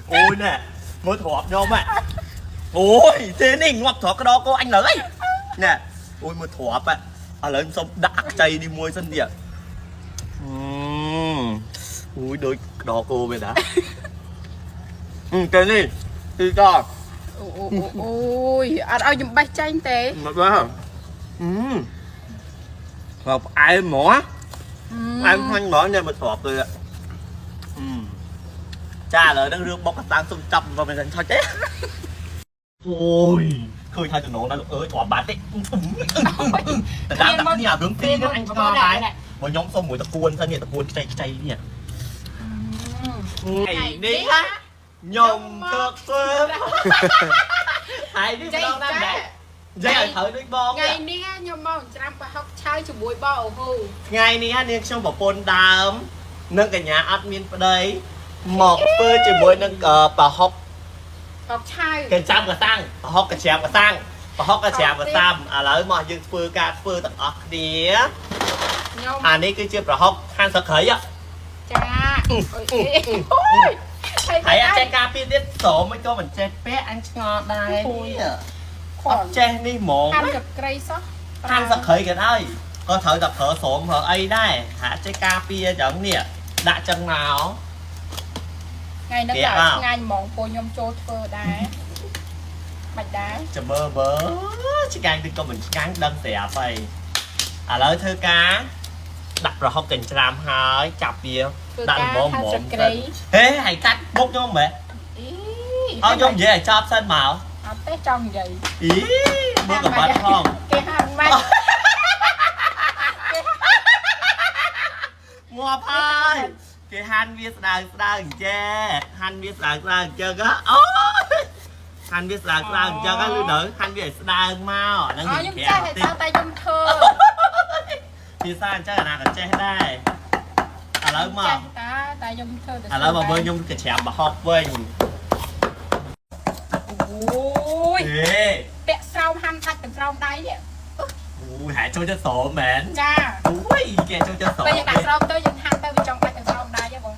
ôi nè mới thọp nhau mà ôi thế này ngọt thọp cái đó cô anh lấy nè ôi mới thọp á à lớn xong đã chay đi mua sân địa ui đôi đó cô về đã cái này thì co ôi ăn ao dùng bạch chanh thế mà quá hợp ai mỏ ăn hoanh mỏ nha mà thọp rồi ạ cha lời đang rương bóc cái tang xung chậm và mình dành cho chết ôi khơi hai từ nó là ơi thọp bát đấyแต่ด้านหลังเนี่ยเรื่องตีก็anh cho này mà nhóm xong rồi tập cuốn raเนี่ยtập cuốn chayเนี่ยngày đi á nhom thực phương hai đứa con đang đấy dạy thở đôi bom ngày ní nhom mong trăm bà học trai chụp bụi bao hù ngày ní nên trong bảo pôn đám nâng cả nhà admin ở đây một phơi chỉ bụi nâng bà học trai cái trăm cả sang bà học cái chèm cả sang bà học cái chèm cả tam à lấy mọi những phơi cả phơi tận ọc đĩa àនេះគឺជាប្រហុកខាងសក្តិចាហើយអត់ចេះការពីទៀតស្រមមិនក៏មិនចេះពាក់អញឆ្ងល់ដែរអត់ចេះនេះហ្មងខាងសក្តិសោះខាងសក្តិគេហើយក៏ត្រូវតែប្រើស្រមប្រើអីដែរហាក់ចេះការពីអញ្ចឹងនេះដាក់ចឹងមកថ្ងៃនេះក៏ឆ្ងាញ់ហ្មងពួកខ្ញុំចូលធ្វើដែរមិនដែរចាំមើលឆ្ងាញ់ទៅក៏មិនឆ្ងាញ់ដឹងស្រាប់ហើយឥឡូវធ្វើការដាក់ប្រហុកកញ្ច្រាមហើយចាប់វាដាក់ល្មមហេហើយកាត់មុខខ្ញុំមែនអើខ្ញុំនិយាយឲ្យចប់សិនមកអត់ទេចង់និយាយអីមើលកបាត់ផងគេហាន់ម៉េចងាប់ហើយគេហាន់វាស្ដើងអញ្ចេះហាន់វាស្ដើងអញ្ចឹងអូហាន់វាស្ដើងអញ្ចឹងឬនៅហាន់វាឲ្យស្ដើងមកហ្នឹងខ្ញុំចេះតែខ្ញុំធ្វើភាសាអញ្ចឹងអាណាក៏ចេះដែរឥឡូវមកតែខ្ញុំធ្វើឥឡូវមកមើលខ្ញុំកច្រាមប្រហុកវិញអូយពាក់ស្រោមហាន់សាច់ទាំងស្រោមដៃនេះអូយហាក់ចូលចិត្តស្រោមមែនចាអូយគេចូលចិត្តស្រោមពេលយើងដាក់ស្រោមទៅយើងហាន់ទៅវាចង់ដាច់ទាំងស្រោមដៃហ៎បង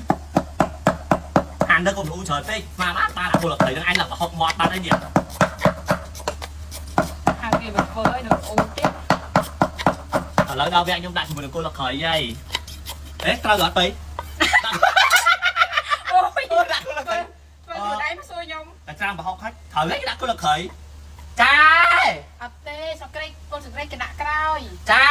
ហាន់ទៅកុំអ៊ូច្រើនពេកស្មានបានដាក់ពលត្រីនឹងឯងឡើងប្រហុកមាត់បាត់ហើយនេះហើយគេមកធ្វើឲ្យនៅអ៊ូទៀតឥឡូវដល់វគ្គខ្ញុំដាក់ជាមួយនឹងគល់ក្រៃហើយអេត្រូវអត់ទៅអូយដាក់គល់ក្រៃធ្វើខ្លួនឯងសួរខ្ញុំតែចាំប្រហុកហើយត្រូវឯងដាក់គល់ក្រៃចាអត់ទេសក្តិគល់សក្តិគេដាក់ក្រោយចា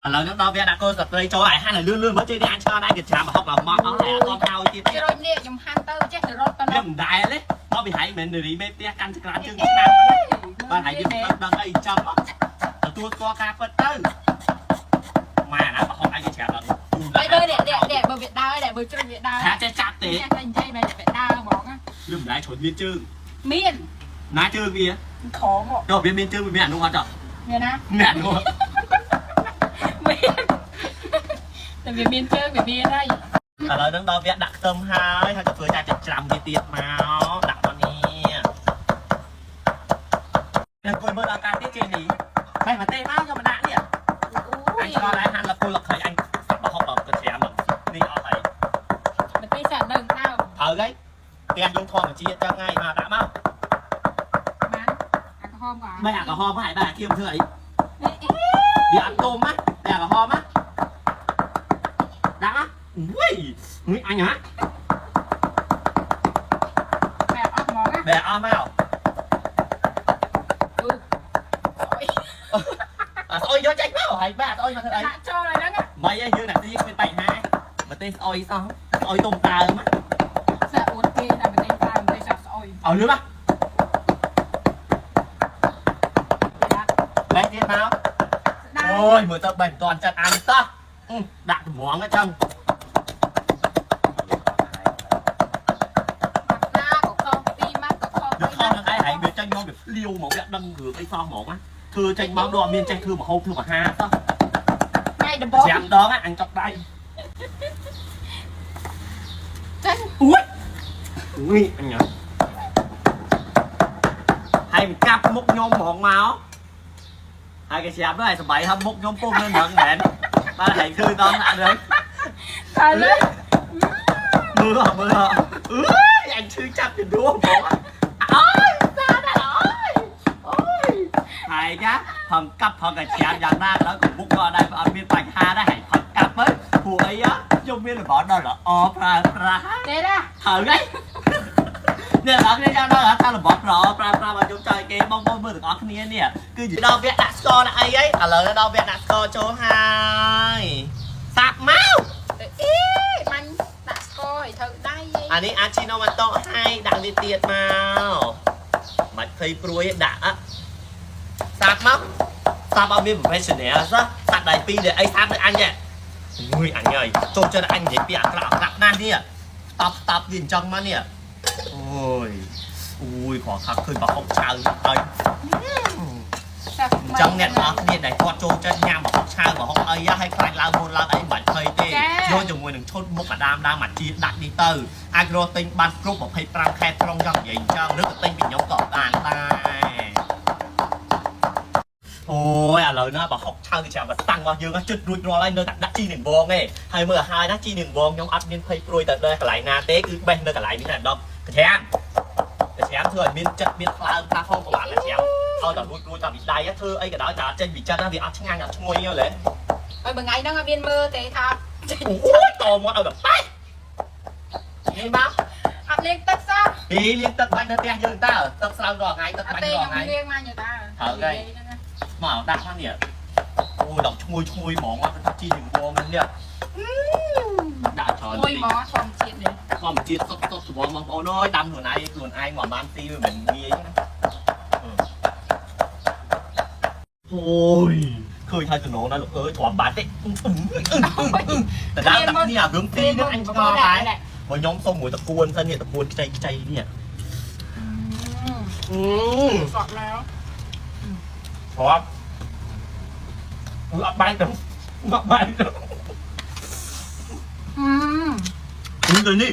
ឥឡូវខ្ញុំដល់វគ្គដាក់គល់សក្តិចូលឲ្យហាន់ឲ្យលឿនមើលជិះនេះអញឆ្ងល់ដែរគេចាំប្រហុកដល់មកអស់ហើយអត់តោទៀតទៀតរួចនេះខ្ញុំហាន់ទៅចេះទៅរត់ទៅខ្ញុំមិនដែរទេមកពីហែងមិននារីមេផ្ទះកាន់ចក្រានជើងឆ្នាំបានហែងយើងដល់អីចាំទទួលស្គាល់ការពិតទៅម៉ែណាប្រហុកអញគេច្រាបដល់ហើយបើអ្នកបើវាដើរអ្នកបើជ្រុញវាដើរថាចេះចាប់ទេតែនិយាយមែនវាដើរហ្មងខ្ញុំមិនដែរជ្រុញវាជើងមានណាជើងវាខំទៅវាមានជើងវាមានអានោះអត់ទេមានណាមានអានោះមានតែវាមានជើងវាមានហើយឥឡូវនឹងដល់វគ្គដាក់ខ្ទឹមហើយក៏ធ្វើតែចិញ្ច្រាំវាទៀតមកដាក់មកនេះខ្ញុំគួយមើលដល់ការទៀតជេនេះបែរមកទេមកយកមកដាក់នេះអញឆ្លងដែរហាន់លកគល់លកក្រៃអញបោះហប់ដល់កញ្ច្រាំនេះអត់ហើយមកទេសាក់នៅថៅហើយទាំងយើងធម្មជាតិចឹងហើយមកដាក់មកបានអាក្រហមក៏មិនអាក្រហមហើយបាទគៀមធ្វើអីវាអត់ទុំណាតែអាក្រហមណាដាក់ណាអុយនេះអញហ៎បែរអស់ហ្មងណាបែរអស់មកស្អុយយកចេញមកហើយបាទស្អុយមកធ្វើអីចូលហើយហ្នឹងមិនអីយើងដាក់ទីគ្មានបញ្ហាមកទេសស្អុយសោះស្អុយទុំដើមសាក់អួតគេតែមកទេសដើមមកទេសសាក់ស្អុយឲ្យលឿនណាបែរទៀតមកអូយមើលទៅបែរមិនតាន់ចិត្តអានតោះដាក់ត្មងអញ្ចឹងចេញមកវាលាវហ្មងវាដឹងរឿងអីសោះហ្មងណាធ្វើចេញមកដូចអត់មានចេះធ្វើមហូបធ្វើអាហារសោះថ្ងៃដំបង5ដងអញចុកដៃចេញអុយអញហើយមិនកាប់មុខខ្ញុំហ្មងមកហើយគេស្រាប់ទៅហើយសបាយហឹមមុខខ្ញុំពុះនៅហ្នឹងមែនបាទហើយឃើញដល់ណាស់ហ្នឹងហើយលើ mưa anh chưa chắc thì đua bỏ ôi sao đây ôi hay nhá phần cấp phần cái chém dạng ra đó cũng bút vào đây và biên bạch ha đó hãy phần cấp ấy phụ ấy á trong biên là bỏ đó là pra thế đó thở đấy nè ở cái đó là ta là bỏ pra mà chúng chơi game mong mưa được ở cái nè cứ gì đâu biết đặt score là ai ấy à lời đâu biết đặt score chỗ hai sạp máu mình đặt coi thử đâyอันนี้อาชิโนมันโตให้ดังดีเตียดมามันเคยปรุยด่าสาบมั้งสาบเอาเมียผมไปเสนอซะตัดได้ปีเดียวไอ้สาบเลยอันเนี่ยงุยอันเนี่ยโจมเจออันเดียวปีอ่ะกลับหน้าเนี่ยตับยินจังมาเนี่ยโอ้ยอุ้ยขอคักขึ้นมาขบชาเอ้ยจังเนี่ยเนาะเนี่ยไหนพอโจมจะงามมาขบชามาขบเอ้ยให้ใครลาโมลาไอ้บัตรเคยเตะโยนจมูกหนึ่งชนมุกมาดามมาจีดักดีเตอร์ไอโรติงบันกรุ๊ปบอกให้ปรางแค่ตรงยังใหญ่จังนึกว่าติงเป็นยองต่อต่างได้โอ้ยอะไรนะบอกขบชาที่จะมาตั้งมาเยอะก็จุดรุยรออะไรเนื้อดักจีหนึ่งวงไงให้เมื่อหายนักจีหนึ่งวงยองอัดมินเพย์ปรุยแต่เลยกับไหลนาเต้คือเบนเลยกับไหลนี่แหละดอกกระแทกเถื่อนมินจัดมินคลาคาห้องกว่าแล้วแชมเอาแต่รุยแต่บิดได้เธอไอ้กระดาษจ่าเจนบิดจัดนะบิดอัดช่างงานกับช่วยเงี้ยเลยเอ้ยบางไงนั่งbiên mơ thế thật โอ้ยโตมาเอาแบบไปนี่มั้ง อัดเลี้ยงตึกซะ đi liên tục bánh nó tia dương ta ở tập sao đỏ ngay tập อัด bánh เตียง đỏ ยังไม่ ngay เลี้ยงมาอยู่ตา thở đây mở đặt hoa nè ôi đọc chui bỏ qua cái chi đừng vô mình nè đã tròn มวยหมอทอมเชียดเลย còn một chiếc sốt xuống mà bố nói đâm luôn ai mà mang ti mình nghe ôi khơi thay từ nó nó lục ơi thỏa bát đấyแต่ด้านตักเนี่ยhướng ti nước anh cho cái mà nhóm xong rồi tập cuốn thânเนี่ยtập cuốn chayเนี่ย สอดแล้ว เพราะว่ารับไปจังรับไปจังตัวนี้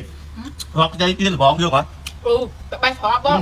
รับใจกินหรือบ้องเยอะกว่า ไปขอบ้อง